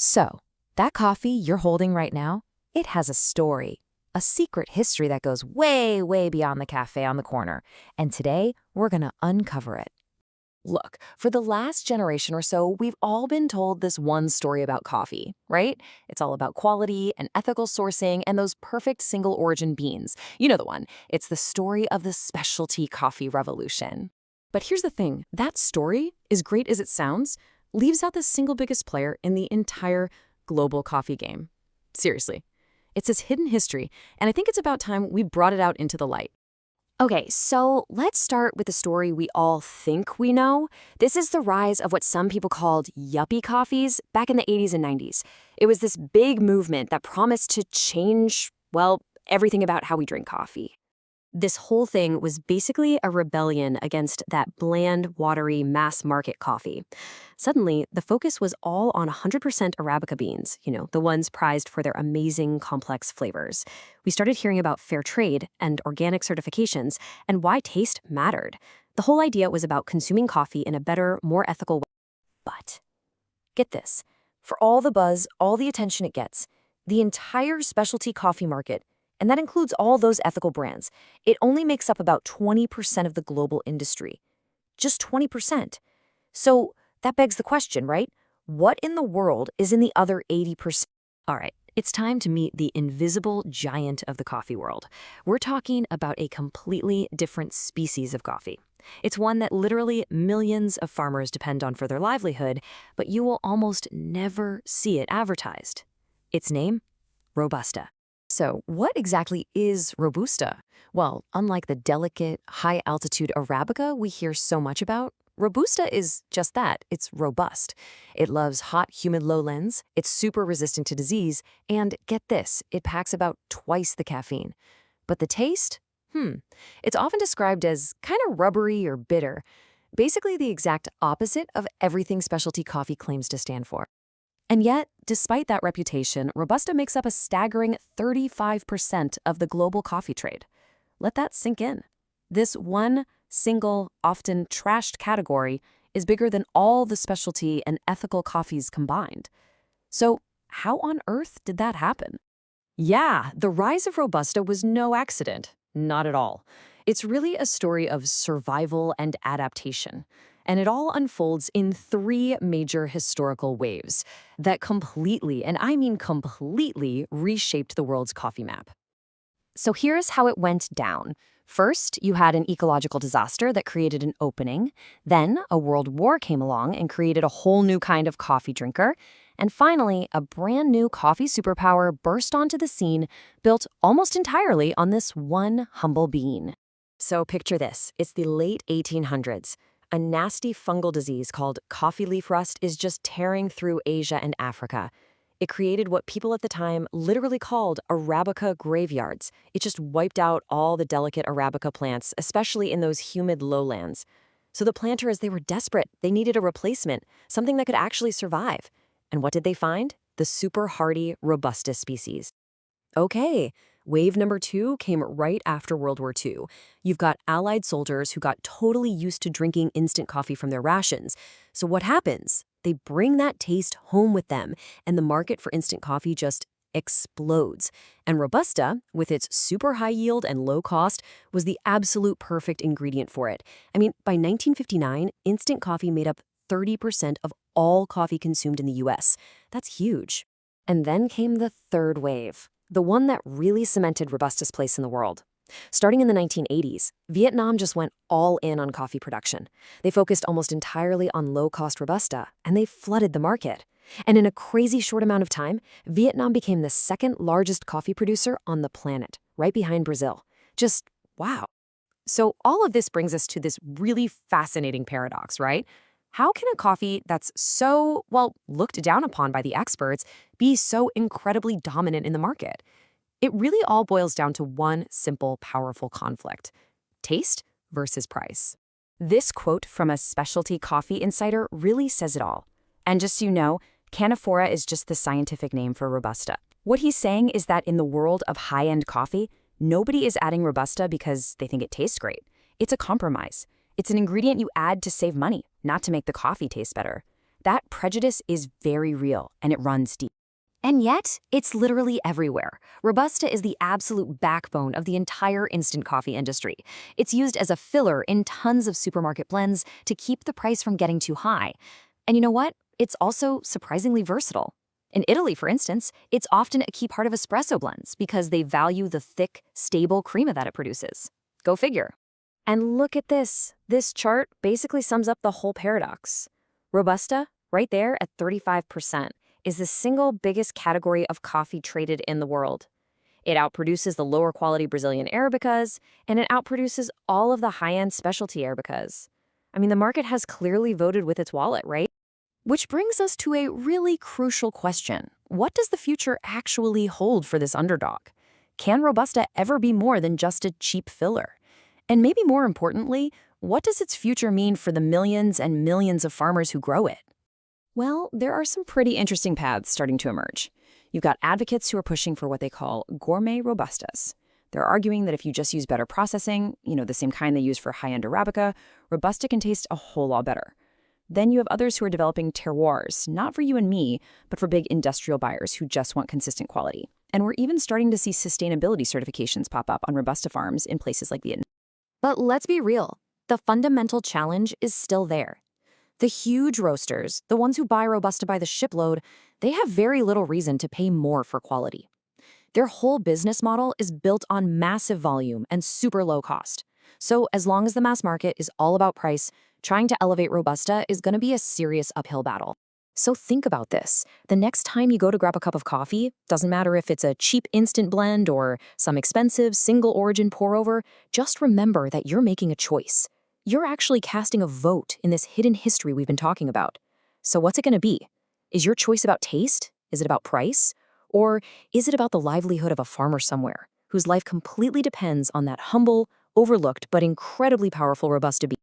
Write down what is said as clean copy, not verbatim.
So, that coffee you're holding right now, it has a story, a secret history that goes way, way beyond the cafe on the corner. And today, we're gonna uncover it. Look, for the last generation or so, we've all been told this one story about coffee, right? It's all about quality and ethical sourcing and those perfect single origin beans. You know the one. It's the story of the specialty coffee revolution. But here's the thing, that story, as great as it sounds, leaves out the single biggest player in the entire global coffee game. Seriously. It's this hidden history, and I think it's about time we brought it out into the light. Okay, so let's start with the story we all think we know. This is the rise of what some people called yuppie coffees back in the 80s and 90s. It was this big movement that promised to change, well, everything about how we drink coffee. This whole thing was basically a rebellion against that bland, watery, mass-market coffee. Suddenly, the focus was all on 100% arabica beans, the ones prized for their amazing, complex flavors. We started hearing about fair trade and organic certifications and why taste mattered. The whole idea was about consuming coffee in a better, more ethical way. But, get this, for all the buzz, all the attention it gets, the entire specialty coffee market, and that includes all those ethical brands, it only makes up about 20% of the global industry. Just 20%. So that begs the question, right? What in the world is in the other 80%? All right, it's time to meet the invisible giant of the coffee world. We're talking about a completely different species of coffee. It's one that literally millions of farmers depend on for their livelihood, but you will almost never see it advertised. Its name? Robusta. So, what exactly is Robusta? Well, unlike the delicate, high-altitude arabica we hear so much about, Robusta is just that. It's robust. It loves hot, humid lowlands, it's super resistant to disease, and get this, it packs about twice the caffeine. But the taste? It's often described as kind of rubbery or bitter, basically the exact opposite of everything specialty coffee claims to stand for. And yet, despite that reputation, Robusta makes up a staggering 35% of the global coffee trade. Let that sink in. This one single, often trashed category is bigger than all the specialty and ethical coffees combined. So, how on earth did that happen? Yeah, the rise of Robusta was no accident. Not at all. It's really a story of survival and adaptation. And it all unfolds in three major historical waves that completely, and I mean completely, reshaped the world's coffee map. So here's how it went down. First, you had an ecological disaster that created an opening. Then, a world war came along and created a whole new kind of coffee drinker. And finally, a brand new coffee superpower burst onto the scene, built almost entirely on this one humble bean. So picture this. It's the late 1800s. A nasty fungal disease called coffee leaf rust is just tearing through Asia and Africa. It created what people at the time literally called arabica graveyards. It just wiped out all the delicate arabica plants, especially in those humid lowlands. So the planters, they were desperate. They needed a replacement, something that could actually survive. And what did they find? The super hardy Robusta species. Okay, wave number 2 came right after World War II. You've got Allied soldiers who got totally used to drinking instant coffee from their rations. So what happens? They bring that taste home with them, and the market for instant coffee just explodes. And Robusta, with its super high yield and low cost, was the absolute perfect ingredient for it. I mean, by 1959, instant coffee made up 30% of all coffee consumed in the US. That's huge. And then came the third wave. The one that really cemented Robusta's place in the world. Starting in the 1980s, Vietnam just went all in on coffee production. They focused almost entirely on low-cost Robusta, and they flooded the market. And in a crazy short amount of time, Vietnam became the second largest coffee producer on the planet, right behind Brazil. Just wow. So all of this brings us to this really fascinating paradox, right? How can a coffee that's so, well, looked down upon by the experts be so incredibly dominant in the market? It really all boils down to one simple, powerful conflict: taste versus price. This quote from a specialty coffee insider really says it all. And just so you know, Canephora is just the scientific name for Robusta. What he's saying is that in the world of high-end coffee, nobody is adding Robusta because they think it tastes great. It's a compromise. It's an ingredient you add to save money, not to make the coffee taste better. That prejudice is very real, and it runs deep. And yet, it's literally everywhere. Robusta is the absolute backbone of the entire instant coffee industry. It's used as a filler in tons of supermarket blends to keep the price from getting too high. And you know what? It's also surprisingly versatile. In Italy, for instance, it's often a key part of espresso blends because they value the thick, stable crema that it produces. Go figure. And look at this. This chart basically sums up the whole paradox. Robusta, right there at 35%, is the single biggest category of coffee traded in the world. It outproduces the lower quality Brazilian arabicas, and it outproduces all of the high-end specialty arabicas. I mean, the market has clearly voted with its wallet, right? Which brings us to a really crucial question. What does the future actually hold for this underdog? Can Robusta ever be more than just a cheap filler? And maybe more importantly, what does its future mean for the millions and millions of farmers who grow it? Well, there are some pretty interesting paths starting to emerge. You've got advocates who are pushing for what they call gourmet Robustas. They're arguing that if you just use better processing, the same kind they use for high-end Arabica, Robusta can taste a whole lot better. Then you have others who are developing terroirs, not for you and me, but for big industrial buyers who just want consistent quality. And we're even starting to see sustainability certifications pop up on Robusta farms in places like Vietnam. But let's be real, the fundamental challenge is still there. The huge roasters, the ones who buy Robusta by the shipload, they have very little reason to pay more for quality. Their whole business model is built on massive volume and super low cost. So as long as the mass market is all about price, trying to elevate Robusta is going to be a serious uphill battle. So think about this. The next time you go to grab a cup of coffee, doesn't matter if it's a cheap instant blend or some expensive single origin pour-over, just remember that you're making a choice. You're actually casting a vote in this hidden history we've been talking about. So what's it going to be? Is your choice about taste? Is it about price? Or is it about the livelihood of a farmer somewhere whose life completely depends on that humble, overlooked, but incredibly powerful Robusta bean?